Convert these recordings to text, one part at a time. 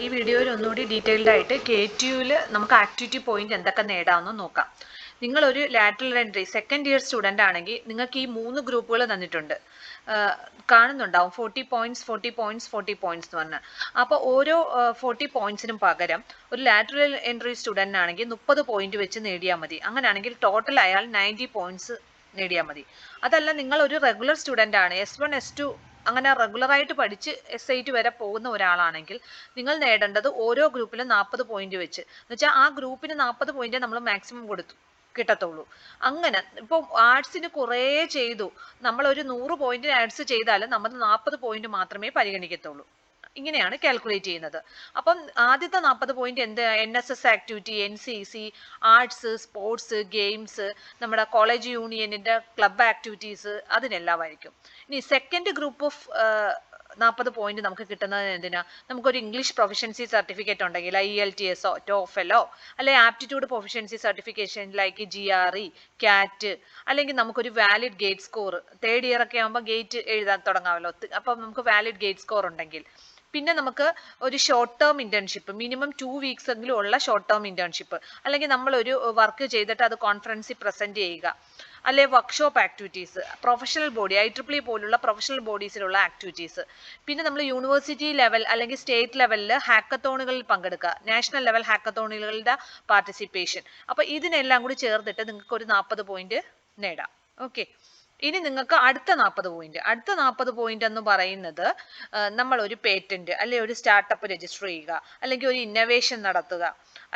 ഈ വീഡിയോയിൽ ഒന്നുകൂടി ഡീറ്റെയിൽഡ് ആയിട്ട് KTUവിൽ നമുക്ക് ആക്ടിവിറ്റി പോയിന്റ് എന്തൊക്കെ നേടാമെന്ന് നോക്കാം. നിങ്ങളൊരു lateral entry second year student ആണെങ്കിൽ നിങ്ങൾക്ക് ഈ 3 ഗ്രൂപ്പുകൾ തന്നിട്ടുണ്ട്. കാണുന്നുണ്ടാവും 40 പോയിന്റ്സ് 40 പോയിന്റ്സ് 40 പോയിന്റ്സ് എന്ന് പറഞ്ഞാൽ. അപ്പോൾ ഓരോ 40 പോയിന്റ്സിനും പകരം ഒരു ലാറ്ററൽ എൻട്രി സ്റ്റുഡൻ്റ് ആണെങ്കിൽ 30 പോയിന്റ് വെച്ച് നേടിയാൽ മതി. അങ്ങനെയാണെങ്കിൽ ടോട്ടൽ അയാൾ 90 പോയിന്റ്സ് നേടിയാൽ മതി. അതല്ല നിങ്ങൾ ഒരു റെഗുലർ സ്റ്റുഡൻ്റ് ആണ്, S1 S2 അങ്ങനെ റെഗുലറായിട്ട് പഠിച്ച് S8 വരെ പോകുന്ന ഒരാളാണെങ്കിൽ നിങ്ങൾ നേടേണ്ടത് ഓരോ ഗ്രൂപ്പിലും 40 പോയിന്റ് വെച്ച്, എന്ന് വെച്ചാൽ ആ ഗ്രൂപ്പിന് 40 പോയിന്റ് നമ്മൾ മാക്സിമം കിട്ടത്തുള്ളൂ. അങ്ങനെ ഇപ്പോൾ ആർട്സിന് കുറേ ചെയ്തു, നമ്മൾ ഒരു 100 പോയിന്റ് ആർട്സ് ചെയ്താലും നമ്മൾ 40 പോയിന്റ് മാത്രമേ പരിഗണിക്കത്തുള്ളൂ. ഇങ്ങനെയാണ് കാൽക്കുലേറ്റ് ചെയ്യുന്നത്. അപ്പം ആദ്യത്തെ 40 പോയിന്റ് എന്ത്? NSS activity, NCC, arts, sports, games, നമ്മുടെ കോളേജ് യൂണിയനിന്റെ ക്ലബ് ആക്ടിവിറ്റീസ്, അതിനെല്ലാമായിരിക്കും. ഇനി സെക്കൻഡ് ഗ്രൂപ്പ് ഓഫ് 40 പോയിന്റ് നമുക്ക് കിട്ടുന്നത് എന്തിനാ? നമുക്കൊരു ഇംഗ്ലീഷ് പ്രൊഫഷൻസി സർട്ടിഫിക്കറ്റ് ഉണ്ടെങ്കിൽ IELTSO TOEFLോ അല്ലെ aptitude proficiency certification like GRE, CAT, അല്ലെങ്കിൽ നമുക്കൊരു valid gate score, third year ഒക്കെ ആകുമ്പോൾ ഗേറ്റ് എഴുതാൻ തുടങ്ങാമല്ലോ. അപ്പം നമുക്ക് വാലിഡ് ഗേറ്റ് സ്കോർ ഉണ്ടെങ്കിൽ, പിന്നെ നമുക്ക് ഒരു short term internship, minimum 2 weeks എങ്കിലും ഉള്ള ഷോർട്ട് ടേം ഇന്റേൺഷിപ്പ്, അല്ലെങ്കിൽ നമ്മൾ ഒരു വർക്ക് ചെയ്തിട്ട് അത് കോൺഫറൻസിൽ പ്രസന്റ് ചെയ്യുക, അല്ലെ workshop activities, professional body IEEE പോലുള്ള പ്രൊഫഷണൽ ബോഡീസിലുള്ള ആക്ടിവിറ്റീസ്, പിന്നെ നമ്മൾ യൂണിവേഴ്സിറ്റി ലെവൽ അല്ലെങ്കിൽ സ്റ്റേറ്റ് ലെവലിൽ ഹാക്കത്തോണുകളിൽ പങ്കെടുക്കുക, നാഷണൽ ലെവൽ ഹാക്കത്തോണുകളുടെ പാർട്ടിസിപ്പേഷൻ. അപ്പൊ ഇതിനെല്ലാം കൂടി ചേർത്തിട്ട് നിങ്ങൾക്ക് ഒരു 40 പോയിന്റ് നേടാം. ഓക്കെ, ഇനി നിങ്ങൾക്ക് അടുത്ത 40 പോയിന്റ് എന്ന് പറയുന്നത് നമ്മൾ ഒരു പേറ്റന്റ് അല്ലെങ്കിൽ ഒരു സ്റ്റാർട്ടപ്പ് രജിസ്റ്റർ ചെയ്യുക, അല്ലെങ്കിൽ ഒരു ഇന്നോവേഷൻ നടത്തുക,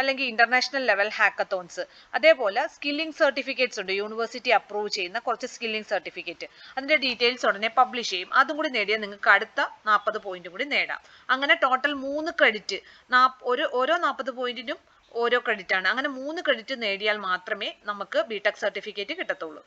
അല്ലെങ്കിൽ ഇന്റർനാഷണൽ ലെവൽ ഹാക്കത്തോൺസ്, അതേപോലെ സ്കില്ലിംഗ് സർട്ടിഫിക്കറ്റ്സ് ഉണ്ട്, യൂണിവേഴ്സിറ്റി അപ്രൂവ് ചെയ്യുന്ന കുറച്ച് സ്കില്ലിംഗ് സർട്ടിഫിക്കറ്റ്, അതിന്റെ ഡീറ്റെയിൽസ് ഉടനെ പബ്ലിഷ് ചെയ്യും. അതും കൂടി നേടിയാൽ നിങ്ങൾക്ക് അടുത്ത 40 പോയിന്റ് കൂടി നേടാം. അങ്ങനെ ടോട്ടൽ 3 ക്രെഡിറ്റ്, ഓരോ 40 പോയിന്റിനും ഓരോ ക്രെഡിറ്റ് ആണ്. അങ്ങനെ 3 ക്രെഡിറ്റ് നേടിയാൽ മാത്രമേ നമുക്ക് BTech സർട്ടിഫിക്കറ്റ് കിട്ടത്തുള്ളൂ.